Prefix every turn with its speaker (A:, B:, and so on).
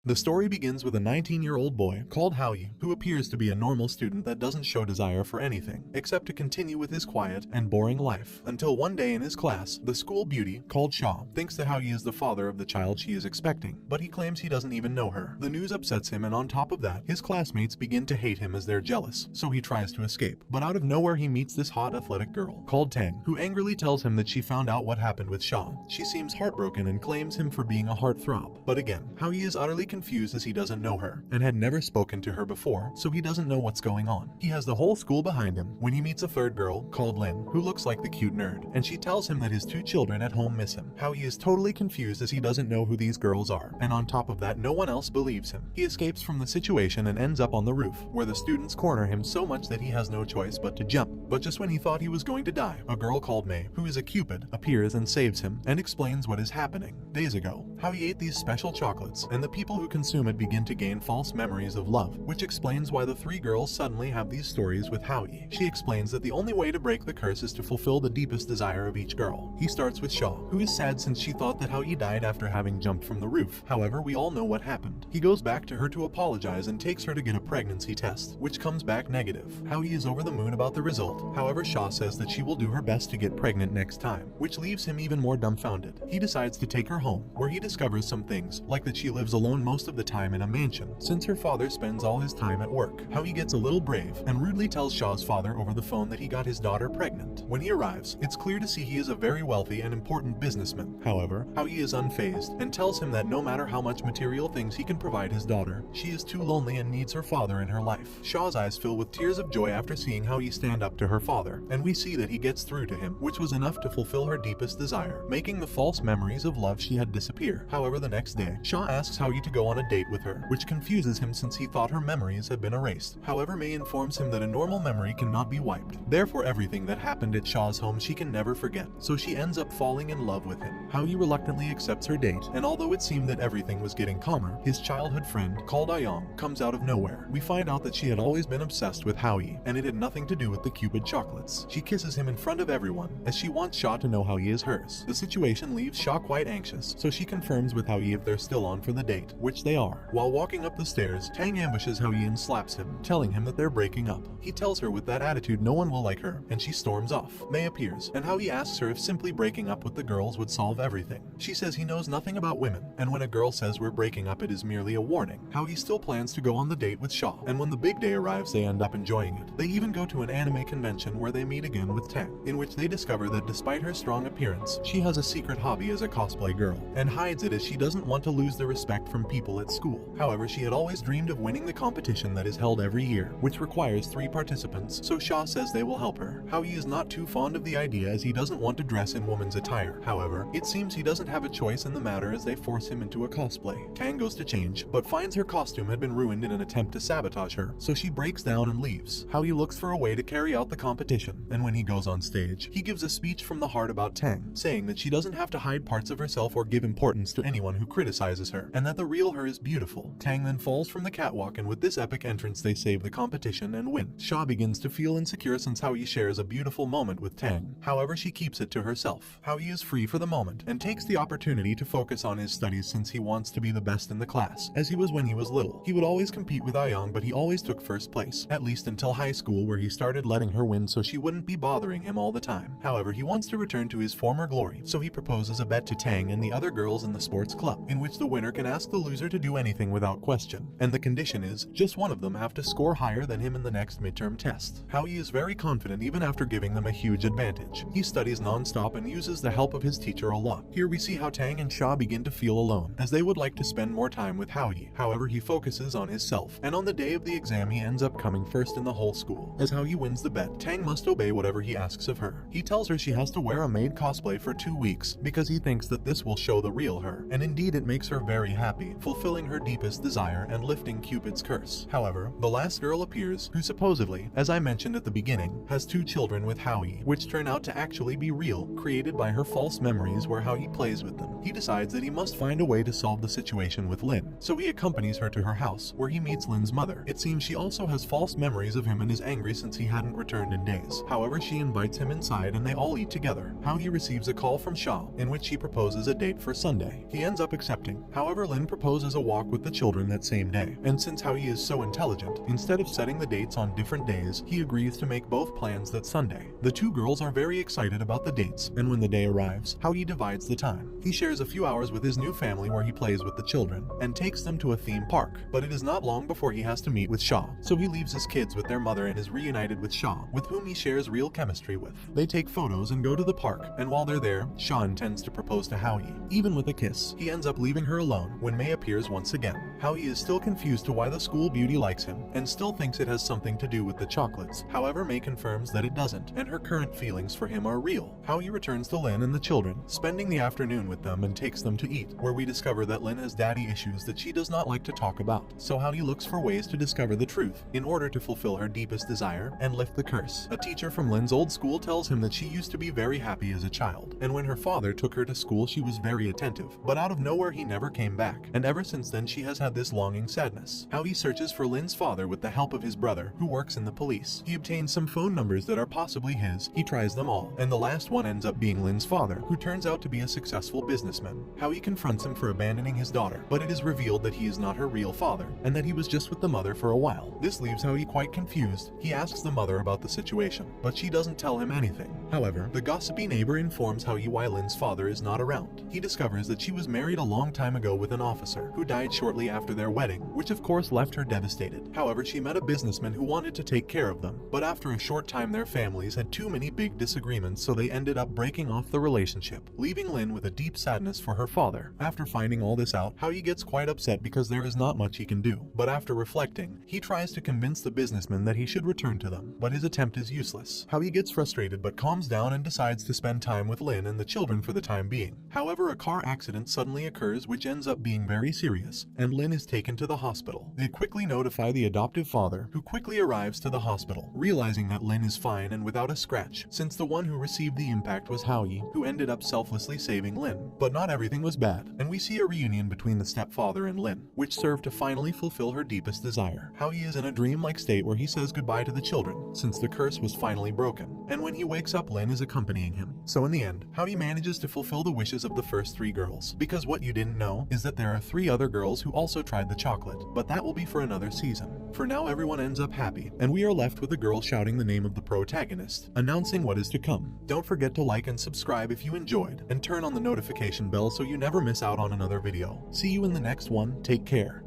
A: The story begins with a 19-year-old boy called Howie, who appears to be a normal student that doesn't show desire for anything, except to continue with his quiet and boring life, until one day in his class, the school beauty, called Shaw, thinks that Howie is the father of the child she is expecting, but he claims he doesn't even know her. The news upsets him, and on top of that, his classmates begin to hate him as they're jealous, so he tries to escape. But out of nowhere he meets this hot athletic girl, called Tang, who angrily tells him that she found out what happened with Shaw. She seems heartbroken and claims him for being a heartthrob. But again, Howie is utterly confused as he doesn't know her, and had never spoken to her before, so he doesn't know what's going on. He has the whole school behind him when he meets a third girl, called Lynn, who looks like the cute nerd, and she tells him that his two children at home miss him. Howie is totally confused as he doesn't know who these girls are, and on top of that, no one else believes him. He escapes from the situation and ends up on the roof, where the students corner him so much that he has no choice but to jump. But just when he thought he was going to die, a girl called May, who is a cupid, appears and saves him, and explains what is happening. Days ago, Howie ate these special chocolates, and the people who consume it begin to gain false memories of love, which explains why the three girls suddenly have these stories with Howie. She explains that the only way to break the curse is to fulfill the deepest desire of each girl. He starts with Shaw, who is sad since she thought that Howie died after having jumped from the roof. However, we all know what happened. He goes back to her to apologize and takes her to get a pregnancy test, which comes back negative. Howie is over the moon about the result. However, Shaw says that she will do her best to get pregnant next time, which leaves him even more dumbfounded. He decides to take her home, where he discovers some things, like that she lives alone most of the time in a mansion, since her father spends all his time at work. Howie gets a little brave and rudely tells Shaw's father over the phone that he got his daughter pregnant. When he arrives, it's clear to see he is a very wealthy and important businessman. However, Howie is unfazed and tells him that no matter how much material things he can provide his daughter, she is too lonely and needs her father in her life. Shaw's eyes fill with tears of joy after seeing Howie stand up to her father, and we see that he gets through to him, which was enough to fulfill her deepest desire, making the false memories of love she had disappear. However, the next day, Shaw asks Howie to go on a date with her, which confuses him since he thought her memories had been erased. However, May informs him that a normal memory cannot be wiped. Therefore, everything that happened at Shaw's home she can never forget, so she ends up falling in love with him. Howie reluctantly accepts her date, and although it seemed that everything was getting calmer, his childhood friend, called Ayong, comes out of nowhere. We find out that she had always been obsessed with Howie, and it had nothing to do with the Cupid chocolates. She kisses him in front of everyone, as she wants Shaw to know Howie is hers. The situation leaves Shaw quite anxious, so she confirms with Howie if they're still on for the date, which they are. While walking up the stairs, Tang ambushes Howie and slaps him, telling him that they're breaking up. He tells her with that attitude no one will like her, and she storms off. May appears, and Howie asks her if simply breaking up with the girls would solve everything. She says he knows nothing about women, and when a girl says we're breaking up it is merely a warning. Howie still plans to go on the date with Shaw, and when the big day arrives they end up enjoying it. They even go to an anime convention where they meet again with Tang, in which they discover that despite her strong appearance, she has a secret hobby as a cosplay girl, and hides it as she doesn't want to lose the respect from people at school. However, she had always dreamed of winning the competition that is held every year, which requires 3 participants, so Shaw says they will help her. Howie is not too fond of the idea as he doesn't want to dress in woman's attire. However, it seems he doesn't have a choice in the matter as they force him into a cosplay. Tang goes to change, but finds her costume had been ruined in an attempt to sabotage her, so she breaks down and leaves. Howie looks for a way to carry out the competition, and when he goes on stage, he gives a speech from the heart about Tang, saying that she doesn't have to hide parts of herself or give importance to anyone who criticizes her, and that the real her is beautiful. Tang then falls from the catwalk, and with this epic entrance they save the competition and win. Shaw begins to feel insecure since Howie shares a beautiful moment with Tang. However, she keeps it to herself. Howie is free for the moment, and takes the opportunity to focus on his studies since he wants to be the best in the class, as he was when he was little. He would always compete with Ayong, but he always took first place, at least until high school where he started letting her win so she wouldn't be bothering him all the time. However, he wants to return to his former glory, so he proposes a bet to Tang and the other girls in the sports club, in which the winner can ask the loser to do anything without question, and the condition is just one of them have to score higher than him in the next midterm test. Howie is very confident even after giving them a huge advantage. He studies non-stop and uses the help of his teacher a lot. Here we see how Tang and Shaw begin to feel alone, as they would like to spend more time with Howie. However, he focuses on his self, and on the day of the exam he ends up coming first in the whole school. As Howie wins the bet, Tang must obey whatever he asks of her. He tells her she has to wear a maid cosplay for 2 weeks, because he thinks that this will show the real her, and indeed it makes her very happy, fulfilling her deepest desire and lifting Cupid's curse. However, the last girl appears, who supposedly, as I mentioned at the beginning, has 2 children with Howie, which turn out to actually be real, created by her false memories where Howie plays with them. He decides that he must find a way to solve the situation with Lynn, so he accompanies her to her house, where he meets Lynn's mother. It seems she also has false memories of him and is angry since he hadn't returned in days. However, she invites him inside and they all eat together. Howie receives a call from Shaw, in which she proposes a date for Sunday. He ends up accepting. However, Lynn proposes proposes a walk with the children that same day, and since Howie is so intelligent, instead of setting the dates on different days, he agrees to make both plans that Sunday. The two girls are very excited about the dates, and when the day arrives, Howie divides the time. He shares a few hours with his new family where he plays with the children, and takes them to a theme park, but it is not long before he has to meet with Shaw, so he leaves his kids with their mother and is reunited with Shaw, with whom he shares real chemistry with. They take photos and go to the park, and while they're there, Shaw intends to propose to Howie. Even with a kiss, he ends up leaving her alone when May appears once again. Howie is still confused to why the school beauty likes him, and still thinks it has something to do with the chocolates. However, May confirms that it doesn't, and her current feelings for him are real. Howie returns to Lynn and the children, spending the afternoon with them and takes them to eat, where we discover that Lynn has daddy issues that she does not like to talk about. So Howie looks for ways to discover the truth, in order to fulfill her deepest desire and lift the curse. A teacher from Lynn's old school tells him that she used to be very happy as a child, and when her father took her to school she was very attentive, but out of nowhere he never came back, and ever since then she has had this longing sadness. Howie searches for Lynn's father with the help of his brother, who works in the police. He obtains some phone numbers that are possibly his, he tries them all, and the last one ends up being Lynn's father, who turns out to be a successful businessman. Howie confronts him for abandoning his daughter, but it is revealed that he is not her real father, and that he was just with the mother for a while. This leaves Howie quite confused. He asks the mother about the situation, but she doesn't tell him anything. However, the gossipy neighbor informs Howie why Lynn's father is not around. He discovers that she was married a long time ago with an officer, who died shortly after their wedding, which of course left her devastated. However, she met a businessman who wanted to take care of them, but after a short time their families had too many big disagreements, so they ended up breaking off the relationship, leaving Lynn with a deep sadness for her father. After finding all this out, Howie gets quite upset because there is not much he can do, but after reflecting, he tries to convince the businessman that he should return to them, but his attempt is useless. Howie gets frustrated but calms down and decides to spend time with Lynn and the children for the time being. However, a car accident suddenly occurs which ends up being very serious, and Lynn is taken to the hospital. They quickly notify the adoptive father, who quickly arrives to the hospital, realizing that Lynn is fine and without a scratch, since the one who received the impact was Howie, who ended up selflessly saving Lynn. But not everything was bad, and we see a reunion between the stepfather and Lynn, which served to finally fulfill her deepest desire. Howie is in a dreamlike state where he says goodbye to the children, since the curse was finally broken, and when he wakes up Lynn is accompanying him. So in the end, Howie manages to fulfill the wishes of the first three girls, because what you didn't know is that there are 3 other girls who also tried the chocolate, but that will be for another season. For now everyone ends up happy, and we are left with the girl shouting the name of the protagonist, announcing what is to come. Don't forget to like and subscribe if you enjoyed, and turn on the notification bell so you never miss out on another video. See you in the next one, take care.